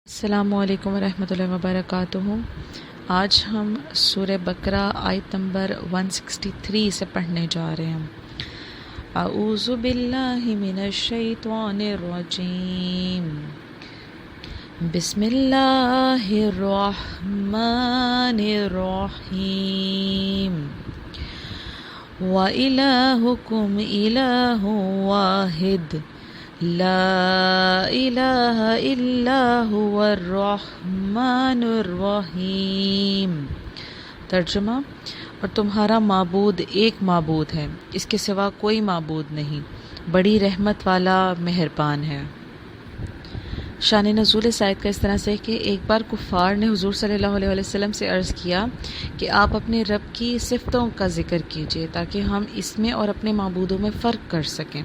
السلام علیکم ورحمۃ اللہ وبرکاتہ۔ آج ہم سورہ بقرہ آیت نمبر 163 سے پڑھنے جا رہے ہیں۔ اعوذ باللہ من الشیطان الرجیم، بسم اللہ الرحمن الرحیم۔ وَإِلَٰهُكُمْ إِلَٰهٌ وَاحِدٌ لا الہ الا هو الرحمن الرحیم۔ ترجمہ، اور تمہارا معبود ایک معبود ہے، اس کے سوا کوئی معبود نہیں، بڑی رحمت والا مہربان ہے۔ شان نزول اس آیت کا اس طرح سے کہ ایک بار کفار نے حضور صلی اللہ علیہ وسلم سے عرض کیا کہ آپ اپنے رب کی صفتوں کا ذکر کیجئے تاکہ ہم اس میں اور اپنے معبودوں میں فرق کر سکیں۔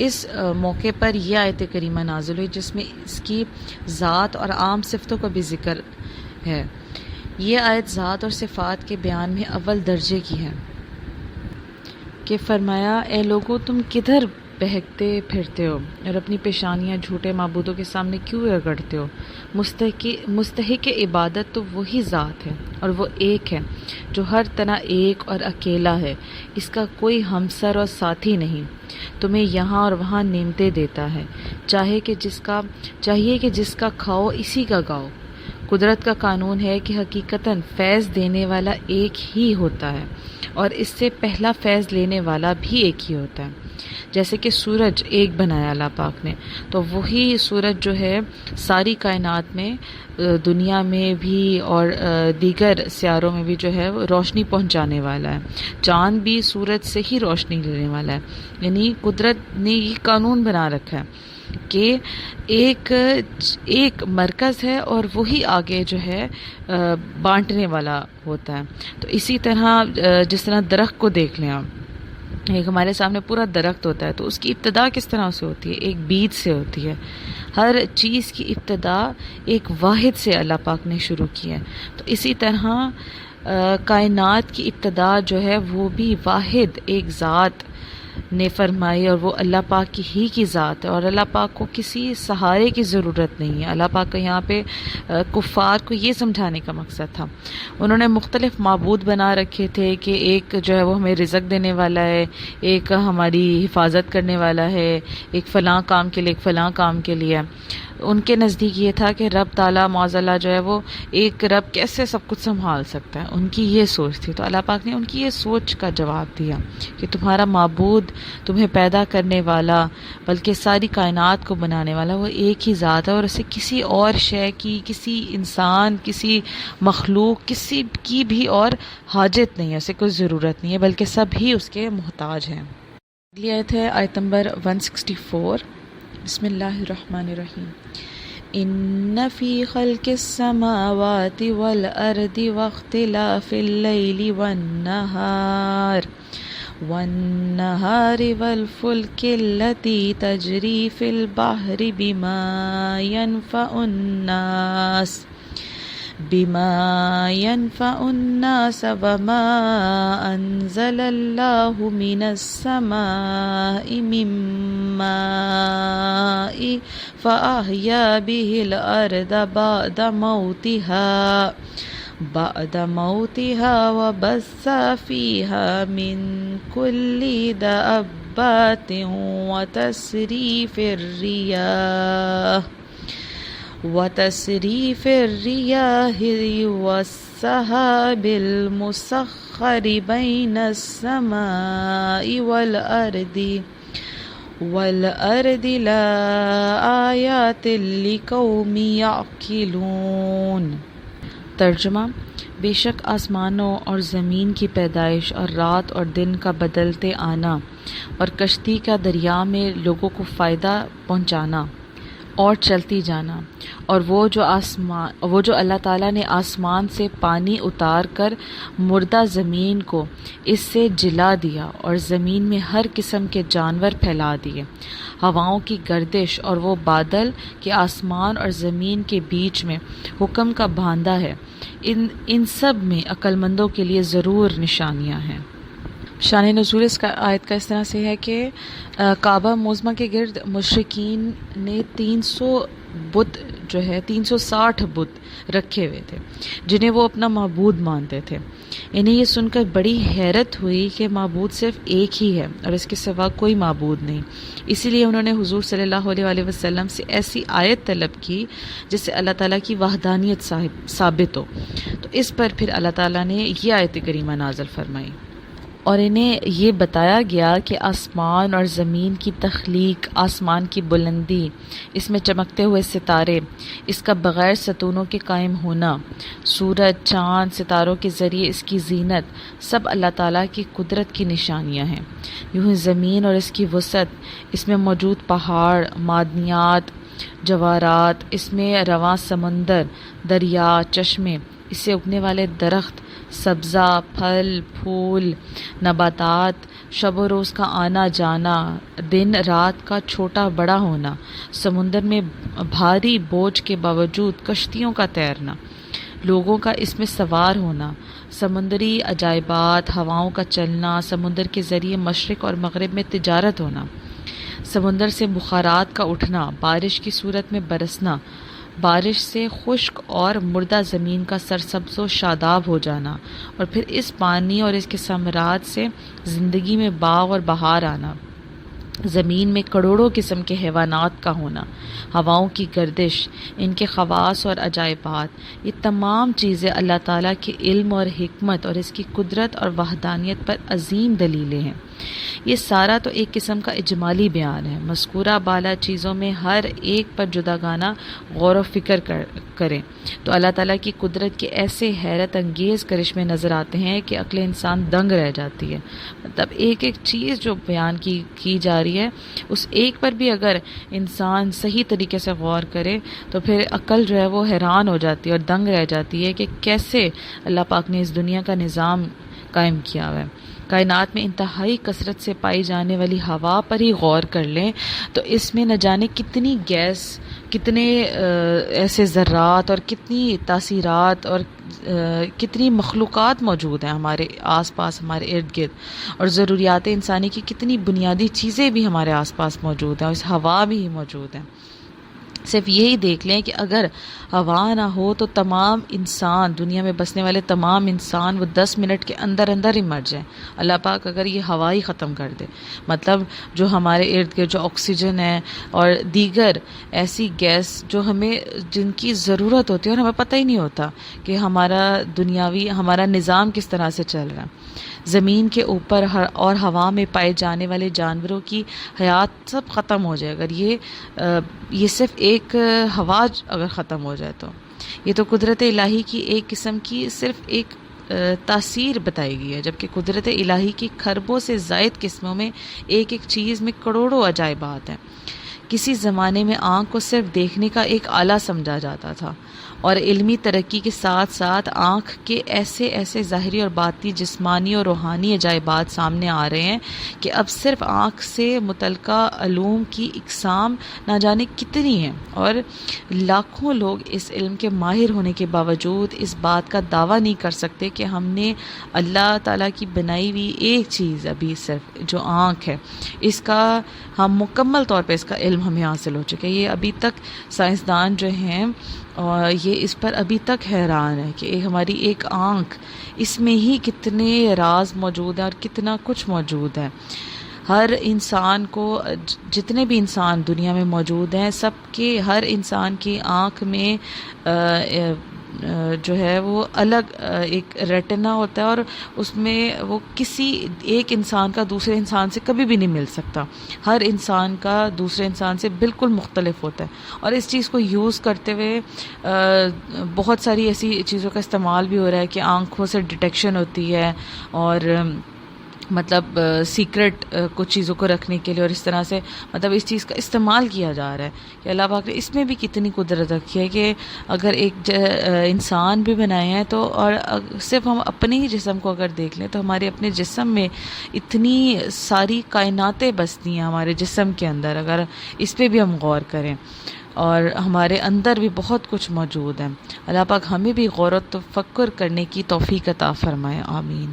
اس موقع پر یہ آیت کریمہ نازل ہوئی جس میں اس کی ذات اور عام صفتوں کا بھی ذکر ہے۔ یہ آیت ذات اور صفات کے بیان میں اول درجے کی ہے کہ فرمایا، اے لوگو تم کدھر بہکتے پھرتے ہو اور اپنی پیشانیاں جھوٹے معبودوں کے سامنے کیوں رگڑتے ہو؟ مستحق عبادت تو وہی ذات ہے اور وہ ایک ہے جو ہر طرح ایک اور اکیلا ہے، اس کا کوئی ہمسر اور ساتھی نہیں، تمہیں یہاں اور وہاں نعمتیں دیتا ہے، چاہیے کہ جس کا کھاؤ اسی کا گاؤ۔ قدرت کا قانون ہے کہ حقیقتاً فیض دینے والا ایک ہی ہوتا ہے اور اس سے پہلا فیض لینے والا بھی ایک ہی ہوتا ہے۔ جیسے کہ سورج ایک بنایا اللہ پاک نے، تو وہی سورج جو ہے ساری کائنات میں، دنیا میں بھی اور دیگر سیاروں میں بھی جو ہے وہ روشنی پہنچانے والا ہے۔ چاند بھی سورج سے ہی روشنی لینے والا ہے، یعنی قدرت نے یہ قانون بنا رکھا ہے کہ ایک مرکز ہے اور وہی آگے جو ہے بانٹنے والا ہوتا ہے۔ تو اسی طرح جس طرح درخت کو دیکھ لیں آپ، ایک ہمارے سامنے پورا درخت ہوتا ہے تو اس کی ابتدا کس طرح سے ہوتی ہے؟ ایک بیج سے ہوتی ہے۔ ہر چیز کی ابتدا ایک واحد سے اللہ پاک نے شروع کی ہے، تو اسی طرح کائنات کی ابتدا جو ہے وہ بھی واحد ایک ذات نے فرمائی اور وہ اللہ پاک کی ہی کی ذات ہے، اور اللہ پاک کو کسی سہارے کی ضرورت نہیں ہے۔ اللہ پاک کا یہاں پہ کفار کو یہ سمجھانے کا مقصد تھا۔ انہوں نے مختلف معبود بنا رکھے تھے کہ ایک جو ہے وہ ہمیں رزق دینے والا ہے، ایک ہماری حفاظت کرنے والا ہے، ایک فلاں کام کے لیے، ایک فلاں کام کے لیے۔ ان کے نزدیک یہ تھا کہ رب تعالیٰ معاذ اللہ جو ہے وہ ایک رب کیسے سب کچھ سنبھال سکتا ہے، ان کی یہ سوچ تھی۔ تو اللہ پاک نے ان کی یہ سوچ کا جواب دیا کہ تمہارا معبود، تمہیں پیدا کرنے والا بلکہ ساری کائنات کو بنانے والا وہ ایک ہی ذات ہے، اور اسے کسی اور شے کی، کسی انسان، کسی مخلوق، کسی کی بھی اور حاجت نہیں ہے، اسے کوئی ضرورت نہیں ہے، بلکہ سب ہی اس کے محتاج ہیں۔ اگلی آیت ہے آیت نمبر 164۔ بسم اللہ الرحمن الرحیم۔ ان فی خلق السماوات والارض واختلاف اللیل والنہار والفلک التي تجری فی البحر بما ينفع الناس وما أنزل الله من السماء من ماء فأحيا به الأرض بعد موتها وبث فيها من كل دابة وتصريف الرياح والسحاب المسخر بين السماء والأرض لآيات لقوم يعقلون۔ ترجمہ، بے شک آسمانوں اور زمین کی پیدائش اور رات اور دن کا بدلتے آنا اور کشتی کا دریا میں لوگوں کو فائدہ پہنچانا اور چلتی جانا، اور وہ جو اللہ تعالیٰ نے آسمان سے پانی اتار کر مردہ زمین کو اس سے جلا دیا اور زمین میں ہر قسم کے جانور پھیلا دیے، ہواؤں کی گردش اور وہ بادل کہ آسمان اور زمین کے بیچ میں حکم کا باندھا ہے، ان سب میں عقل مندوں کے لیے ضرور نشانیاں ہیں۔ شان نزول اس کا آیت کا اس طرح سے ہے کہ کعبہ معظمہ کے گرد مشرکین نے 300 بت جو ہے 360 بت رکھے ہوئے تھے جنہیں وہ اپنا معبود مانتے تھے۔ انہیں یہ سن کر بڑی حیرت ہوئی کہ معبود صرف ایک ہی ہے اور اس کے سوا کوئی معبود نہیں۔ اسی لیے انہوں نے حضور صلی اللہ علیہ وسلم سے ایسی آیت طلب کی جس سے اللہ تعالیٰ کی وحدانیت ثابت ہو، تو اس پر پھر اللہ تعالیٰ نے یہ آیت کریمہ نازل فرمائی، اور انہیں یہ بتایا گیا کہ آسمان اور زمین کی تخلیق، آسمان کی بلندی، اس میں چمکتے ہوئے ستارے، اس کا بغیر ستونوں کے قائم ہونا، سورج، چاند، ستاروں کے ذریعے اس کی زینت، سب اللہ تعالیٰ کی قدرت کی نشانیاں ہیں۔ یوں ہی زمین اور اس کی وسعت، اس میں موجود پہاڑ، معدنیات، جواہرات، اس میں رواں سمندر، دریا، چشمے، اس سے اگنے والے درخت، سبزہ، پھل، پھول، نباتات، شب و روز کا آنا جانا، دن رات کا چھوٹا بڑا ہونا، سمندر میں بھاری بوجھ کے باوجود کشتیوں کا تیرنا، لوگوں کا اس میں سوار ہونا، سمندری عجائبات، ہواؤں کا چلنا، سمندر کے ذریعے مشرق اور مغرب میں تجارت ہونا، سمندر سے بخارات کا اٹھنا، بارش کی صورت میں برسنا، بارش سے خشک اور مردہ زمین کا سرسبز و شاداب ہو جانا، اور پھر اس پانی اور اس کے ثمرات سے زندگی میں باغ اور بہار آنا، زمین میں کروڑوں قسم کے حیوانات کا ہونا، ہواؤں کی گردش، ان کے خواص اور عجائبات، یہ تمام چیزیں اللہ تعالیٰ کے علم اور حکمت اور اس کی قدرت اور وحدانیت پر عظیم دلیلیں ہیں۔ یہ سارا تو ایک قسم کا اجمالی بیان ہے۔ مذکورہ بالا چیزوں میں ہر ایک پر جداگانہ غور و فکر کریں تو اللہ تعالیٰ کی قدرت کے ایسے حیرت انگیز کرشمے نظر آتے ہیں کہ عقل انسان دنگ رہ جاتی ہے۔ مطلب ایک ایک چیز جو بیان کی جا رہی ہے، اس ایک پر بھی اگر انسان صحیح طریقے سے غور کرے تو پھر عقل جو ہے وہ حیران ہو جاتی ہے اور دنگ رہ جاتی ہے کہ کیسے اللہ پاک نے اس دنیا کا نظام قائم کیا ہوا ہے۔ کائنات میں انتہائی کثرت سے پائی جانے والی ہوا پر ہی غور کر لیں تو اس میں نہ جانے کتنی گیس، کتنے ایسے ذرات اور کتنی تاثیرات اور کتنی مخلوقات موجود ہیں ہمارے آس پاس، ہمارے ارد گرد، اور ضروریات انسانی کی کتنی بنیادی چیزیں بھی ہمارے آس پاس موجود ہیں، اور اس ہوا بھی موجود ہیں۔ صرف یہی دیکھ لیں کہ اگر ہوا نہ ہو تو تمام انسان، دنیا میں بسنے والے تمام انسان، وہ 10 منٹ کے اندر اندر ہی مر جائیں، اللہ پاک اگر یہ ہوا ہی ختم کر دے۔ مطلب جو ہمارے ارد گرد جو آکسیجن ہے اور دیگر ایسی گیس جو ہمیں، جن کی ضرورت ہوتی ہے اور ہمیں پتہ ہی نہیں ہوتا کہ ہمارا نظام کس طرح سے چل رہا ہے۔ زمین کے اوپر اور ہوا میں پائے جانے والے جانوروں کی حیات سب ختم ہو جائے، اگر یہ صرف ایک ہوا اگر ختم ہو جائے تو یہ تو قدرت الہی کی ایک قسم کی صرف ایک تاثیر بتائی گئی ہے، جبکہ قدرت الہی کی خربوں سے زائد قسموں میں ایک ایک چیز میں کروڑوں عجائبات ہیں۔ کسی زمانے میں آنکھ کو صرف دیکھنے کا ایک آلہ سمجھا جاتا تھا، اور علمی ترقی کے ساتھ ساتھ آنکھ کے ایسے ظاہری اور باطنی، جسمانی اور روحانی عجائبات سامنے آ رہے ہیں کہ اب صرف آنکھ سے متعلقہ علوم کی اقسام نہ جانے کتنی ہیں، اور لاکھوں لوگ اس علم کے ماہر ہونے کے باوجود اس بات کا دعویٰ نہیں کر سکتے کہ ہم نے اللہ تعالیٰ کی بنائی ہوئی ایک چیز، ابھی صرف جو آنکھ ہے، اس کا ہم مکمل طور پہ اس کا علم ہمیں حاصل ہو چکا ہے۔ یہ ابھی تک سائنسدان جو ہیں اور یہ اس پر ابھی تک حیران ہے کہ ہماری ایک آنکھ، اس میں ہی کتنے راز موجود ہیں اور کتنا کچھ موجود ہے۔ ہر انسان کو، جتنے بھی انسان دنیا میں موجود ہیں، سب کے، ہر انسان کی آنکھ میں جو ہے وہ الگ ایک ریٹنا ہوتا ہے، اور اس میں وہ کسی ایک انسان کا دوسرے انسان سے کبھی بھی نہیں مل سکتا۔ ہر انسان کا دوسرے انسان سے بالکل مختلف ہوتا ہے، اور اس چیز کو یوز کرتے ہوئے بہت ساری ایسی چیزوں کا استعمال بھی ہو رہا ہے کہ آنکھوں سے ڈیٹیکشن ہوتی ہے، اور مطلب سیکرٹ کچھ چیزوں کو رکھنے کے لیے، اور اس طرح سے مطلب اس چیز کا استعمال کیا جا رہا ہے کہ اللہ پاک نے اس میں بھی کتنی قدرت رکھی ہے کہ اگر ایک انسان بھی بنائے ہیں تو، اور صرف ہم اپنے ہی جسم کو اگر دیکھ لیں تو ہمارے اپنے جسم میں اتنی ساری کائناتیں بستی ہیں ہمارے جسم کے اندر، اگر اس پہ بھی ہم غور کریں، اور ہمارے اندر بھی بہت کچھ موجود ہے۔ اللہ پاک ہمیں بھی غور و تفکر کرنے کی توفیق عطا فرمائے، آمین۔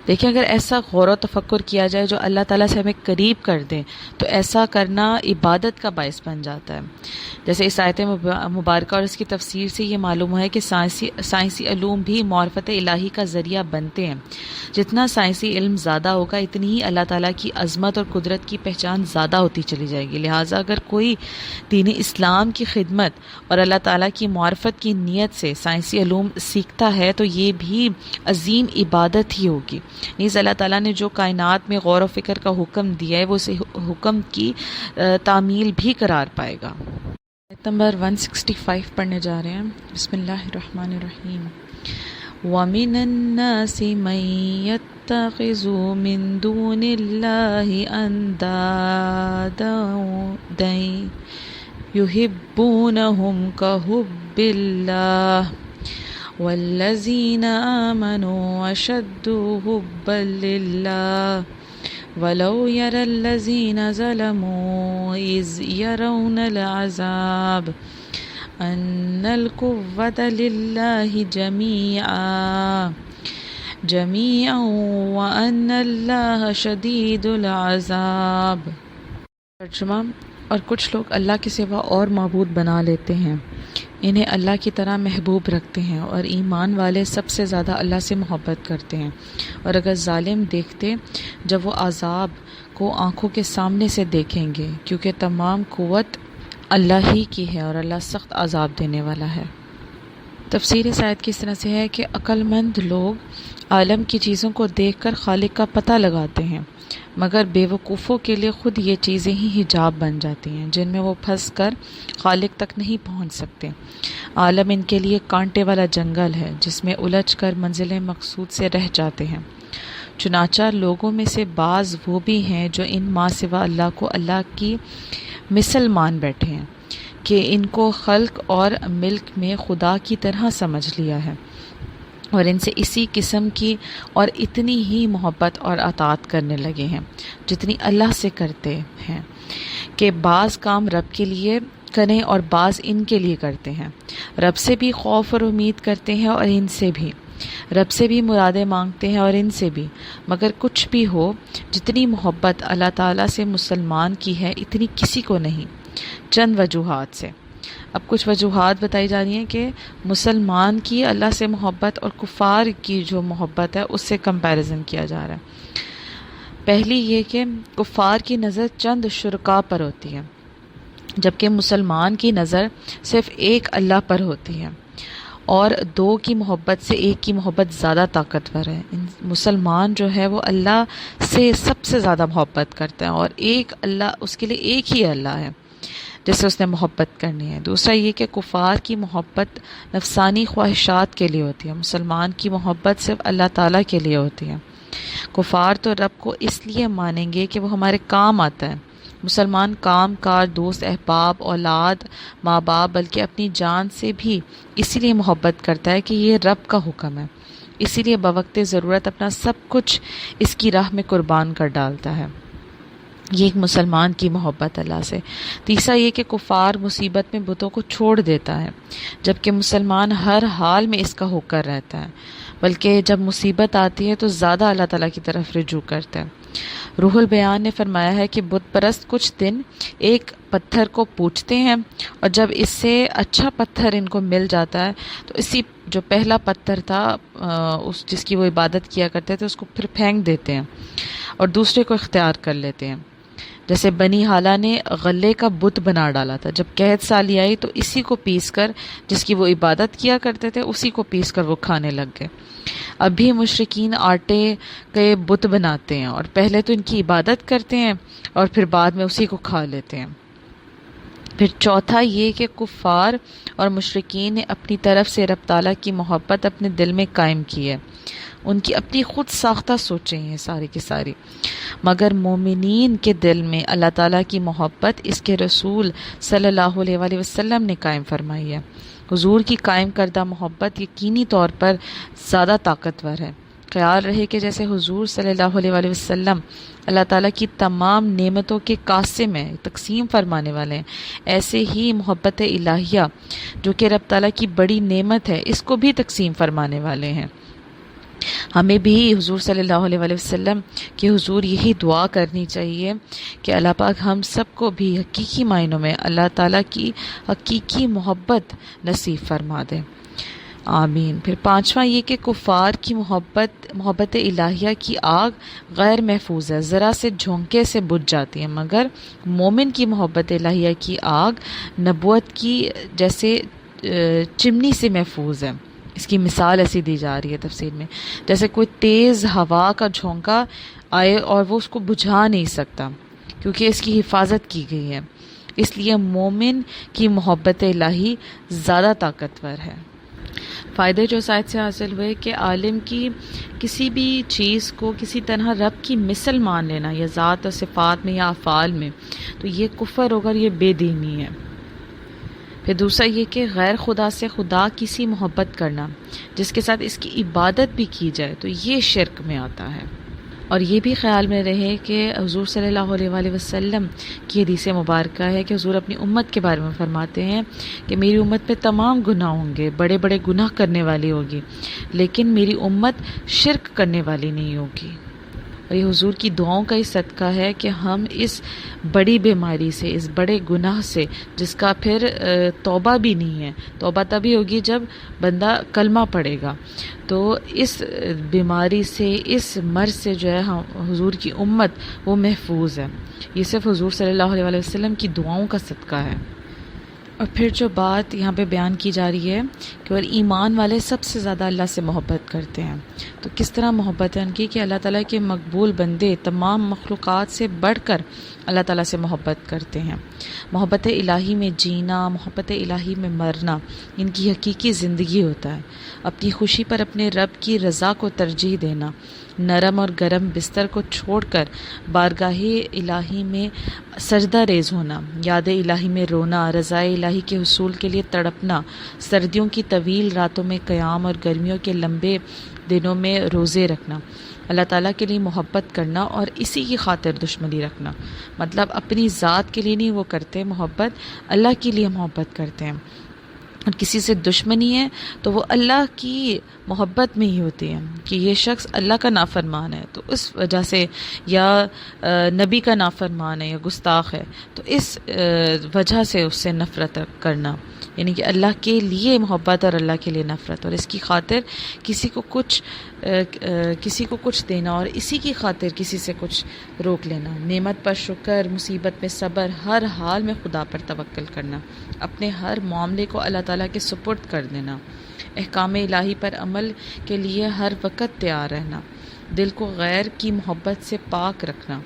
دیکھیں اگر ایسا غور و تفکر کیا جائے جو اللہ تعالیٰ سے ہمیں قریب کر دے تو ایسا کرنا عبادت کا باعث بن جاتا ہے۔ جیسے اس آیت مبارکہ اور اس کی تفسیر سے یہ معلوم ہے کہ سائنسی علوم بھی معرفت الہی کا ذریعہ بنتے ہیں۔ جتنا سائنسی علم زیادہ ہوگا اتنی ہی اللہ تعالیٰ کی عظمت اور قدرت کی پہچان زیادہ ہوتی چلی جائے گی۔ لہٰذا اگر کوئی دین اسلام کی خدمت اور اللہ تعالیٰ کی معرفت کی نیت سے سائنسی علوم سیکھتا ہے تو یہ بھی عظیم عبادت ہی ہوگی۔ نیز اللہ تعالیٰ نے جو کائنات میں غور و فکر کا حکم دیا ہے وہ اسے حکم کی تعمیل بھی قرار پائے گا۔ آیت نمبر 165 پڑھنے جا رہے ہیں۔ بسم اللہ الرحمن الرحیم۔ وَمِنَ النَّاسِ مَن يَتَّخِذُ مِن دُونِ اللَّهِ أَندَادًا يُحِبُّونَهُمْ كَحُبِّ اللَّهِ وَالَّذِينَ آمَنُوا أَشَدُّ حُبًّا لِلَّهِ وَلَوْ يَرَى الَّذِينَ ظَلَمُوا إِذْ يَرَوْنَ الْعَذَابَ أَنَّ الْقُوَّةَ لِلَّهِ جَمِيعًا وَأَنَّ اللَّهَ شَدِيدُ الْعَذَابِ۔ ترجمہ، اور کچھ لوگ اللہ کے سوا اور معبود بنا لیتے ہیں، انہیں اللہ کی طرح محبوب رکھتے ہیں، اور ایمان والے سب سے زیادہ اللہ سے محبت کرتے ہیں، اور اگر ظالم دیکھتے جب وہ عذاب کو آنکھوں کے سامنے سے دیکھیں گے، کیونکہ تمام قوت اللہ ہی کی ہے اور اللہ سخت عذاب دینے والا ہے۔ تفسیر اس آیت کی اس طرح سے ہے کہ عقل مند لوگ عالم کی چیزوں کو دیکھ کر خالق کا پتہ لگاتے ہیں، مگر بے وقوفوں کے لیے خود یہ چیزیں ہی حجاب بن جاتی ہیں جن میں وہ پھنس کر خالق تک نہیں پہنچ سکتے۔ عالم ان کے لیے کانٹے والا جنگل ہے جس میں الجھ کر منزل مقصود سے رہ جاتے ہیں۔ چنانچہ لوگوں میں سے بعض وہ بھی ہیں جو ان ماں سوا اللہ کو اللہ کی مثل مان بیٹھے ہیں کہ ان کو خلق اور ملک میں خدا کی طرح سمجھ لیا ہے، اور ان سے اسی قسم کی اور اتنی ہی محبت اور اطاعت کرنے لگے ہیں جتنی اللہ سے کرتے ہیں، کہ بعض کام رب کے لیے کریں اور بعض ان کے لیے کرتے ہیں۔ رب سے بھی خوف اور امید کرتے ہیں اور ان سے بھی، رب سے بھی مرادیں مانگتے ہیں اور ان سے بھی، مگر کچھ بھی ہو جتنی محبت اللہ تعالیٰ سے مسلمان کی ہے اتنی کسی کو نہیں، چند وجوہات سے۔ اب کچھ وجوہات بتائی جا رہی ہیں کہ مسلمان کی اللہ سے محبت اور کفار کی جو محبت ہے اس سے کمپیریزن کیا جا رہا ہے۔ پہلی یہ کہ کفار کی نظر چند شرکاء پر ہوتی ہے، جبکہ مسلمان کی نظر صرف ایک اللہ پر ہوتی ہے، اور دو کی محبت سے ایک کی محبت زیادہ طاقتور ہے۔ مسلمان جو ہے وہ اللہ سے سب سے زیادہ محبت کرتا ہے، اور ایک اللہ، اس کے لیے ایک ہی اللہ ہے جس سے اس نے محبت کرنی ہے۔ دوسرا یہ کہ کفار کی محبت نفسانی خواہشات کے لیے ہوتی ہے، مسلمان کی محبت صرف اللہ تعالیٰ کے لیے ہوتی ہے۔ کفار تو رب کو اس لیے مانیں گے کہ وہ ہمارے کام آتا ہے، مسلمان کام کار، دوست، احباب، اولاد، ماں باپ، بلکہ اپنی جان سے بھی اسی لیے محبت کرتا ہے کہ یہ رب کا حکم ہے، اسی لیے بوقت ضرورت اپنا سب کچھ اس کی راہ میں قربان کر ڈالتا ہے۔ یہ ایک مسلمان کی محبت اللہ سے۔ تیسرا یہ کہ کفار مصیبت میں بتوں کو چھوڑ دیتا ہے، جبکہ مسلمان ہر حال میں اس کا ہو کر رہتا ہے، بلکہ جب مصیبت آتی ہے تو زیادہ اللہ تعالیٰ کی طرف رجوع کرتا ہے۔ روح البیان نے فرمایا ہے کہ بت پرست کچھ دن ایک پتھر کو پوجتے ہیں، اور جب اس سے اچھا پتھر ان کو مل جاتا ہے تو اسی جو پہلا پتھر تھا اس جس کی وہ عبادت کیا کرتے تھے اس کو پھر پھینک دیتے ہیں اور دوسرے کو اختیار کر لیتے ہیں۔ جیسے بنی حالہ نے غلے کا بت بنا ڈالا تھا، جب قحط سالی آئی تو اسی کو پیس کر، جس کی وہ عبادت کیا کرتے تھے اسی کو پیس کر وہ کھانے لگ گئے۔ اب بھی مشرکین آٹے کے بت بناتے ہیں، اور پہلے تو ان کی عبادت کرتے ہیں اور پھر بعد میں اسی کو کھا لیتے ہیں۔ پھر چوتھا یہ کہ کفار اور مشرکین نے اپنی طرف سے رب تعالیٰ کی محبت اپنے دل میں قائم کی ہے، ان کی اپنی خود ساختہ سوچیں ہیں ساری کی ساری، مگر مومنین کے دل میں اللہ تعالیٰ کی محبت اس کے رسول صلی اللہ علیہ وآلہ وسلم نے قائم فرمائی ہے۔ حضور کی قائم کردہ محبت یقینی طور پر زیادہ طاقتور ہے۔ خیال رہے کہ جیسے حضور صلی اللہ علیہ وآلہ وسلم اللہ تعالیٰ کی تمام نعمتوں کے قاسم ہیں، تقسیم فرمانے والے ہیں، ایسے ہی محبت الہیہ جو کہ رب تعالیٰ کی بڑی نعمت ہے اس کو بھی تقسیم فرمانے والے ہیں۔ ہمیں بھی حضور صلی اللہ علیہ وآلہ وسلم کے حضور یہی دعا کرنی چاہیے کہ اللہ پاک ہم سب کو بھی حقیقی معنوں میں اللہ تعالیٰ کی حقیقی محبت نصیب فرما دے، آمین۔ پھر پانچواں یہ کہ کفار کی محبت الہیہ کی آگ غیر محفوظ ہے، ذرا سے جھونکے سے بجھ جاتی ہے، مگر مومن کی محبت الہیہ کی آگ نبوت کی جیسے چمنی سے محفوظ ہے۔ اس کی مثال ایسی دی جا رہی ہے تفسیر میں، جیسے کوئی تیز ہوا کا جھونکا آئے اور وہ اس کو بجھا نہیں سکتا کیونکہ اس کی حفاظت کی گئی ہے۔ اس لیے مومن کی محبت الہی زیادہ طاقتور ہے۔ فائدے جو اس آیت سے حاصل ہوئے کہ عالم کی کسی بھی چیز کو کسی طرح رب کی مثل مان لینا یا ذات و صفات میں یا افعال میں، تو یہ کفر ہوگا، یہ بے دینی ہے۔ پھر دوسرا یہ کہ غیر خدا سے خدا کی سی محبت کرنا جس کے ساتھ اس کی عبادت بھی کی جائے تو یہ شرک میں آتا ہے۔ اور یہ بھی خیال میں رہے کہ حضور صلی اللہ علیہ وآلہ وسلم کی حدیث مبارکہ ہے کہ حضور اپنی امت کے بارے میں فرماتے ہیں کہ میری امت پہ تمام گناہ ہوں گے، بڑے بڑے گناہ کرنے والی ہوگی، لیکن میری امت شرک کرنے والی نہیں ہوگی۔ اور یہ حضور کی دعاؤں کا ہی صدقہ ہے کہ ہم اس بڑی بیماری سے، اس بڑے گناہ سے جس کا پھر توبہ بھی نہیں ہے، توبہ تبھی ہوگی جب بندہ کلمہ پڑھے گا، تو اس بیماری سے، اس مرض سے جو ہے حضور کی امت وہ محفوظ ہے۔ یہ صرف حضور صلی اللہ علیہ وآلہ وسلم کی دعاؤں کا صدقہ ہے۔ اور پھر جو بات یہاں پہ بیان کی جا رہی ہے کہ اور ایمان والے سب سے زیادہ اللہ سے محبت کرتے ہیں، تو کس طرح محبت ہے ان کی کہ اللہ تعالیٰ کے مقبول بندے تمام مخلوقات سے بڑھ کر اللہ تعالیٰ سے محبت کرتے ہیں۔ محبت الہی میں جینا، محبت الہی میں مرنا ان کی حقیقی زندگی ہوتا ہے۔ اپنی خوشی پر اپنے رب کی رضا کو ترجیح دینا، نرم اور گرم بستر کو چھوڑ کر بارگاہ الہی میں سجدہ ریز ہونا، یاد الہی میں رونا، رضا الہی کے حصول کے لیے تڑپنا، سردیوں کی طویل راتوں میں قیام اور گرمیوں کے لمبے دنوں میں روزے رکھنا، اللہ تعالیٰ کے لیے محبت کرنا اور اسی کی خاطر دشمنی رکھنا، مطلب اپنی ذات کے لیے نہیں وہ کرتے محبت، اللہ کے لیے محبت کرتے ہیں۔ اور کسی سے دشمنی ہے تو وہ اللہ کی محبت میں ہی ہوتی ہے کہ یہ شخص اللہ کا نافرمان ہے تو اس وجہ سے، یا نبی کا نافرمان ہے یا گستاخ ہے تو اس وجہ سے اس سے نفرت کرنا، یعنی کہ اللہ کے لیے محبت اور اللہ کے لیے نفرت، اور اس کی خاطر کسی کو کچھ دینا اور اسی کی خاطر کسی سے کچھ روک لینا، نعمت پر شکر، مصیبت میں صبر، ہر حال میں خدا پر توکل کرنا، اپنے ہر معاملے کو اللہ تعالیٰ کے سپرد کر دینا، احکام الہی پر عمل کے لیے ہر وقت تیار رہنا، دل کو غیر کی محبت سے پاک رکھنا،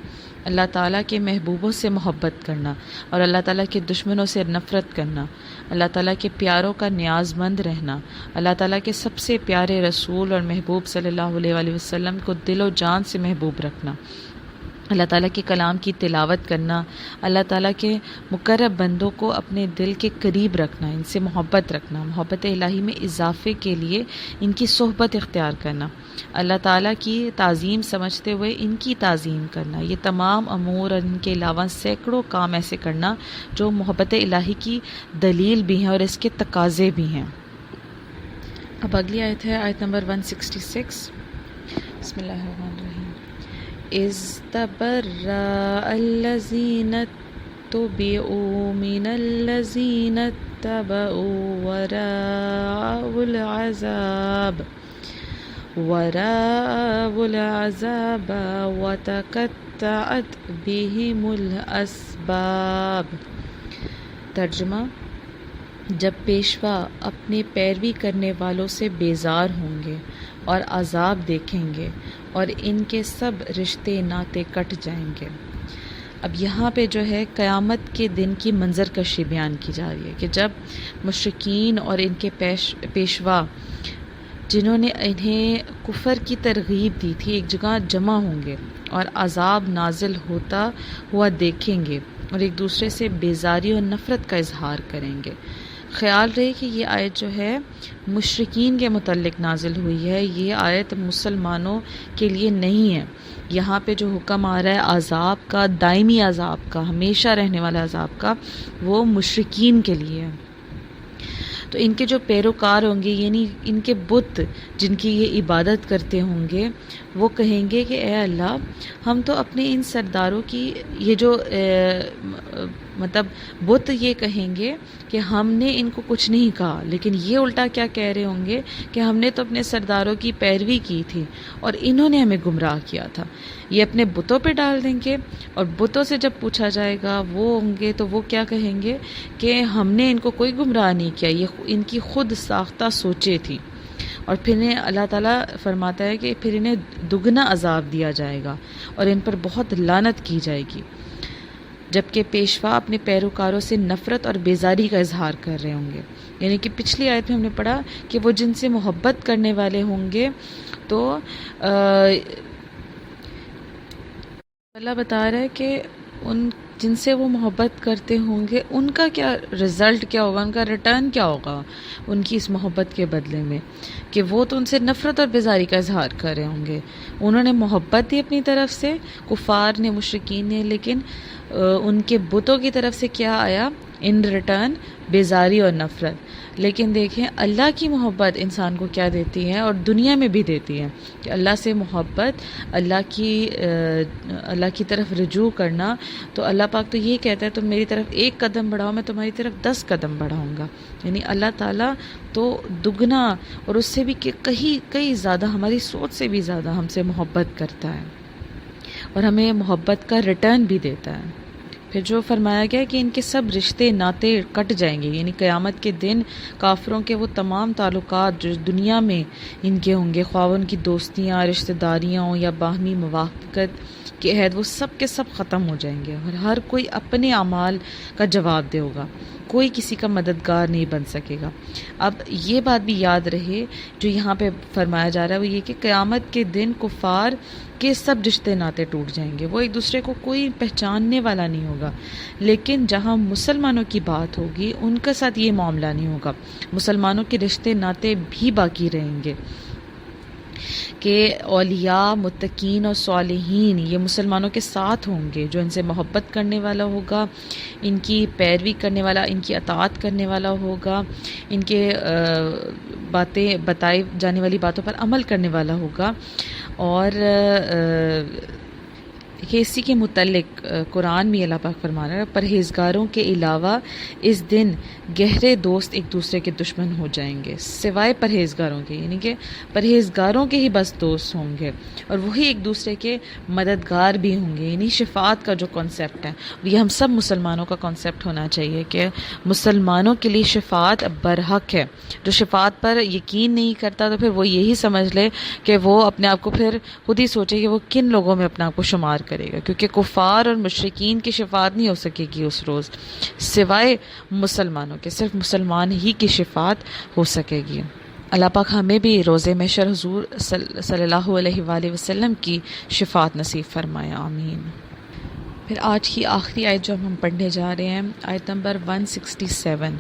اللہ تعالیٰ کے محبوبوں سے محبت کرنا اور اللہ تعالیٰ کے دشمنوں سے نفرت کرنا، اللہ تعالیٰ کے پیاروں کا نیاز مند رہنا، اللہ تعالیٰ کے سب سے پیارے رسول اور محبوب صلی اللہ علیہ وآلہ وسلم کو دل و جان سے محبوب رکھنا، اللہ تعالیٰ کے کلام کی تلاوت کرنا، اللہ تعالیٰ کے مقرب بندوں کو اپنے دل کے قریب رکھنا، ان سے محبت رکھنا، محبت الہی میں اضافے کے لیے ان کی صحبت اختیار کرنا، اللہ تعالیٰ کی تعظیم سمجھتے ہوئے ان کی تعظیم کرنا، یہ تمام امور اور ان کے علاوہ سینکڑوں کام ایسے کرنا جو محبت الہی کی دلیل بھی ہیں اور اس کے تقاضے بھی ہیں۔ اب اگلی آیت ہے آیت نمبر 166۔ بسم اللہ الرحمن الرحیم۔ اذ تبرأ الذین اتبعوا من الذین اتبعوا وراءوا العذاب وتقطعت بهم الاسباب۔ ترجمہ: جب پیشوا اپنے پیروی کرنے والوں سے بیزار ہوں گے اور عذاب دیکھیں گے اور ان کے سب رشتے ناطے کٹ جائیں گے۔ اب یہاں پہ جو ہے قیامت کے دن کی منظر کشی بیان کی جا رہی ہے کہ جب مشرکین اور ان کے پیشوا جنہوں نے انہیں کفر کی ترغیب دی تھی ایک جگہ جمع ہوں گے اور عذاب نازل ہوتا ہوا دیکھیں گے اور ایک دوسرے سے بیزاری اور نفرت کا اظہار کریں گے۔ خیال رہے کہ یہ آیت جو ہے مشرکین کے متعلق نازل ہوئی ہے، یہ آیت مسلمانوں کے لیے نہیں ہے۔ یہاں پہ جو حکم آ رہا ہے عذاب کا، دائمی عذاب کا، ہمیشہ رہنے والا عذاب کا، وہ مشرکین کے لیے ہے۔ تو ان کے جو پیروکار ہوں گے، یعنی ان کے بت جن کی یہ عبادت کرتے ہوں گے، وہ کہیں گے کہ اے اللہ، ہم تو اپنے ان سرداروں کی یہ جو مطلب بت یہ کہیں گے کہ ہم نے ان کو کچھ نہیں کہا، لیکن یہ الٹا کیا کہہ رہے ہوں گے کہ ہم نے تو اپنے سرداروں کی پیروی کی تھی اور انہوں نے ہمیں گمراہ کیا تھا۔ یہ اپنے بتوں پہ ڈال دیں گے، اور بتوں سے جب پوچھا جائے گا وہ ہوں گے تو وہ کیا کہیں گے کہ ہم نے ان کو کوئی گمراہ نہیں کیا، یہ ان کی خود ساختہ سوچیں تھیں۔ اور پھر انہیں اللہ تعالیٰ فرماتا ہے کہ پھر انہیں دگنا عذاب دیا جائے گا اور ان پر بہت لعنت کی جائے گی، جبکہ پیشوا اپنے پیروکاروں سے نفرت اور بیزاری کا اظہار کر رہے ہوں گے۔ یعنی کہ پچھلی آیت میں ہم نے پڑھا کہ وہ جن سے محبت کرنے والے ہوں گے، تو اللہ بتا رہا ہے کہ ان جن سے وہ محبت کرتے ہوں گے ان کا کیا رزلٹ کیا ہوگا، ان کا ریٹرن کیا ہوگا ان کی اس محبت کے بدلے میں، کہ وہ تو ان سے نفرت اور بیزاری کا اظہار کر رہے ہوں گے۔ انہوں نے محبت دی اپنی طرف سے، کفار نے، مشرکین نے، لیکن ان کے بتوں کی طرف سے کیا آیا ان ریٹرن؟ بیزاری اور نفرت۔ لیکن دیکھیں اللہ کی محبت انسان کو کیا دیتی ہے، اور دنیا میں بھی دیتی ہے، کہ اللہ سے محبت، اللہ کی طرف رجوع کرنا۔ تو اللہ پاک تو یہ کہتا ہے تم میری طرف 1 قدم بڑھاؤ، میں تمہاری طرف 10 قدم بڑھاؤں گا۔ یعنی اللہ تعالیٰ تو دگنا اور اس سے بھی کئی زیادہ، ہماری سوچ سے بھی زیادہ ہم سے محبت کرتا ہے، اور ہمیں محبت کا ریٹرن بھی دیتا ہے۔ پھر جو فرمایا گیا کہ ان کے سب رشتے ناتے کٹ جائیں گے، یعنی قیامت کے دن کافروں کے وہ تمام تعلقات جو دنیا میں ان کے ہوں گے، خواہ ان کی دوستیاں، رشتہ داریاں ہوں یا باہمی موافقت کے عہد، وہ سب کے سب ختم ہو جائیں گے، اور ہر کوئی اپنے اعمال کا جواب دے ہوگا، کوئی کسی کا مددگار نہیں بن سکے گا۔ اب یہ بات بھی یاد رہے جو یہاں پہ فرمایا جا رہا ہے، وہ یہ کہ قیامت کے دن کفار کے سب رشتے ناتے ٹوٹ جائیں گے، وہ ایک دوسرے کو کوئی پہچاننے والا نہیں ہوگا۔ لیکن جہاں مسلمانوں کی بات ہوگی ان کے ساتھ یہ معاملہ نہیں ہوگا، مسلمانوں کے رشتے ناتے بھی باقی رہیں گے، کہ اولیاء، متقین اور صالحین یہ مسلمانوں کے ساتھ ہوں گے، جو ان سے محبت کرنے والا ہوگا، ان کی پیروی کرنے والا، ان کی اطاعت کرنے والا ہوگا، ان کے بتائی جانے والی باتوں پر عمل کرنے والا ہوگا۔ اور اسی کے متعلق قرآن میں اللہ پاک فرما رہا ہے، پرہیزگاروں کے علاوہ اس دن گہرے دوست ایک دوسرے کے دشمن ہو جائیں گے، سوائے پرہیزگاروں کے، یعنی کہ پرہیزگاروں کے ہی بس دوست ہوں گے، اور وہی ایک دوسرے کے مددگار بھی ہوں گے۔ یعنی شفاعت کا جو کانسیپٹ ہے، یہ ہم سب مسلمانوں کا کانسیپٹ ہونا چاہیے کہ مسلمانوں کے لیے شفاعت برحق ہے۔ جو شفاعت پر یقین نہیں کرتا تو پھر وہ یہی سمجھ لے کہ وہ اپنے آپ کو پھر خود ہی سوچے کہ وہ کن لوگوں میں اپنے آپ کو شمار کرے گا، کیونکہ کفار اور مشرکین کی شفاعت نہیں ہو سکے گی اس روز، سوائے مسلمانوں کے، صرف مسلمان ہی کی شفاعت ہو سکے گی۔ اللہ پاک ہمیں بھی روز محشر حضور صلی اللہ علیہ وآلہ وسلم کی شفاعت نصیب فرمائے، آمین۔ پھر آج کی آخری آیت جو ہم پڑھنے جا رہے ہیں، آیت نمبر 167،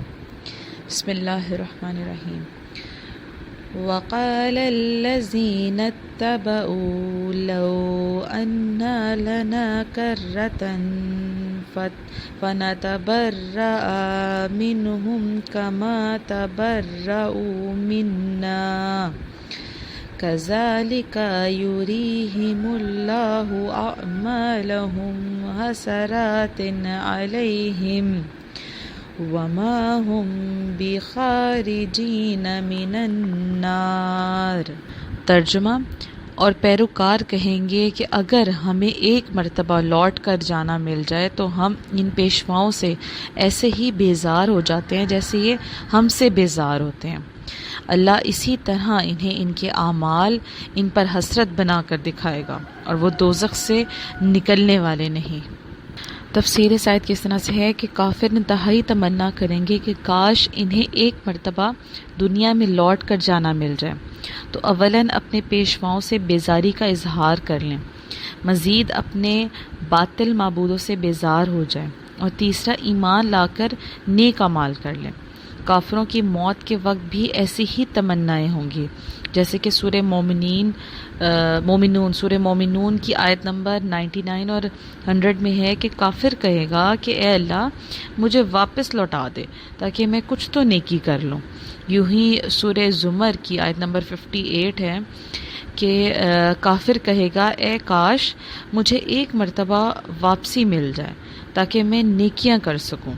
بسم اللہ الرحمن الرحیم۔ وقال الذين اتبعوا لو أن لنا كرة فنتبرأ منهم كما تبرأوا منا كذلك يريهم الله أعمالهم حسرات عليهم وما هم بخارجین من النار۔ ترجمہ، اور پیروکار کہیں گے کہ اگر ہمیں ایک مرتبہ لوٹ کر جانا مل جائے تو ہم ان پیشواؤں سے ایسے ہی بیزار ہو جاتے ہیں جیسے یہ ہم سے بیزار ہوتے ہیں۔ اللہ اسی طرح انہیں ان کے اعمال ان پر حسرت بنا کر دکھائے گا، اور وہ دوزخ سے نکلنے والے نہیں۔ تفسیر اس آیت کس طرح سے ہے کہ کافر انتہائی تمنا کریں گے کہ کاش انہیں ایک مرتبہ دنیا میں لوٹ کر جانا مل جائے، تو اولاً اپنے پیشواؤں سے بیزاری کا اظہار کر لیں، مزید اپنے باطل معبودوں سے بیزار ہو جائیں، اور تیسرا ایمان لا کر نیک اعمال کر لیں۔ کافروں کی موت کے وقت بھی ایسی ہی تمنائیں ہوں گی، جیسے کہ سورہ مومنون کی آیت نمبر 99 اور 100 میں ہے کہ کافر کہے گا کہ اے اللہ مجھے واپس لوٹا دے تاکہ میں کچھ تو نیکی کر لوں۔ یوں ہی سورہ زمر کی آیت نمبر 58 ہے کہ کافر کہے گا اے کاش مجھے ایک مرتبہ واپسی مل جائے تاکہ میں نیکیاں کر سکوں۔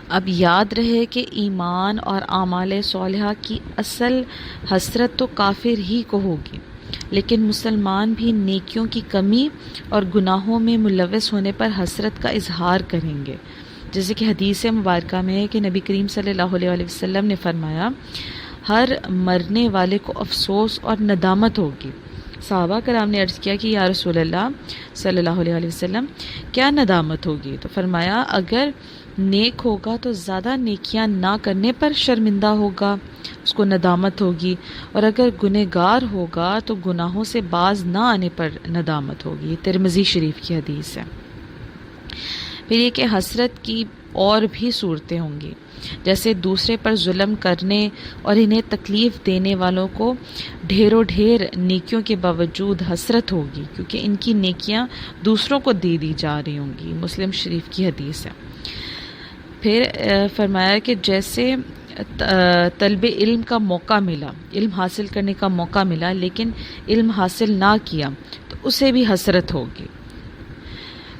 اب یاد رہے کہ ایمان اور اعمال صالحہ کی اصل حسرت تو کافر ہی کو ہوگی، لیکن مسلمان بھی نیکیوں کی کمی اور گناہوں میں ملوث ہونے پر حسرت کا اظہار کریں گے، جیسے کہ حدیث مبارکہ میں ہے کہ نبی کریم صلی اللہ علیہ وسلم نے فرمایا ہر مرنے والے کو افسوس اور ندامت ہوگی۔ صحابہ کرام نے عرض کیا کہ یا رسول اللہ صلی اللہ علیہ وسلم کیا ندامت ہوگی؟ تو فرمایا اگر نیک ہوگا تو زیادہ نیکیاں نہ کرنے پر شرمندہ ہوگا، اس کو ندامت ہوگی، اور اگر گنہگار ہوگا تو گناہوں سے باز نہ آنے پر ندامت ہوگی۔ ترمذی شریف کی حدیث ہے۔ پھر یہ کہ حسرت کی اور بھی صورتیں ہوں گی، جیسے دوسرے پر ظلم کرنے اور انہیں تکلیف دینے والوں کو ڈھیروں ڈھیر نیکیوں کے باوجود حسرت ہوگی، کیونکہ ان کی نیکیاں دوسروں کو دے دی جا رہی ہوں گی۔ مسلم شریف کی حدیث ہے۔ پھر فرمایا کہ جیسے طلب علم کا موقع ملا، علم حاصل کرنے کا موقع ملا لیکن علم حاصل نہ کیا تو اسے بھی حسرت ہوگی۔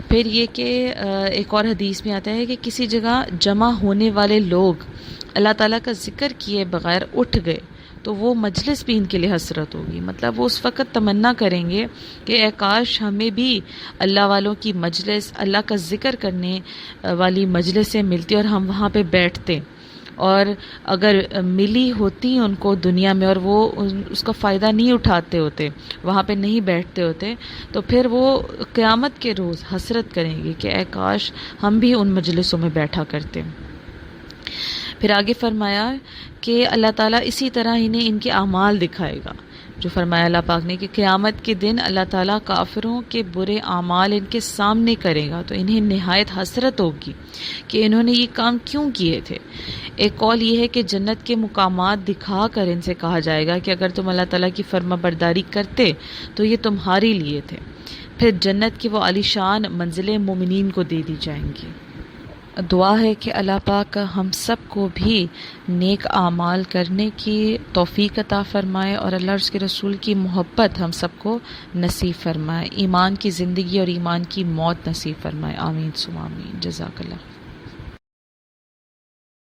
پھر یہ کہ ایک اور حدیث میں آتا ہے کہ کسی جگہ جمع ہونے والے لوگ اللہ تعالیٰ کا ذکر کیے بغیر اٹھ گئے تو وہ مجلس بھی ان کے لیے حسرت ہوگی، مطلب وہ اس وقت تمنا کریں گے کہ اے کاش ہمیں بھی اللہ والوں کی مجلس، اللہ کا ذکر کرنے والی مجلس سے ملتی اور ہم وہاں پہ بیٹھتے، اور اگر ملی ہوتی ان کو دنیا میں اور وہ اس کا فائدہ نہیں اٹھاتے ہوتے، وہاں پہ نہیں بیٹھتے ہوتے، تو پھر وہ قیامت کے روز حسرت کریں گے کہ اے کاش ہم بھی ان مجلسوں میں بیٹھا کرتے۔ پھر آگے فرمایا کہ اللہ تعالیٰ اسی طرح انہیں ان کے اعمال دکھائے گا، جو فرمایا اللہ پاک نے کہ قیامت کے دن اللہ تعالیٰ کافروں کے برے اعمال ان کے سامنے کرے گا تو انہیں نہایت حسرت ہوگی کہ انہوں نے یہ کام کیوں کیے تھے۔ ایک قول یہ ہے کہ جنت کے مقامات دکھا کر ان سے کہا جائے گا کہ اگر تم اللہ تعالیٰ کی فرما برداری کرتے تو یہ تمہارے لیے تھے۔ پھر جنت کی وہ عالیشان منزلیں مومنین کو دے دی جائیں گی۔ دعا ہے کہ اللہ پاک ہم سب کو بھی نیک اعمال کرنے کی توفیق عطا فرمائے اور اللہ اور اس کے رسول کی محبت ہم سب کو نصیب فرمائے، ایمان کی زندگی اور ایمان کی موت نصیب فرمائے، آمین ثم آمین۔ جزاک اللہ۔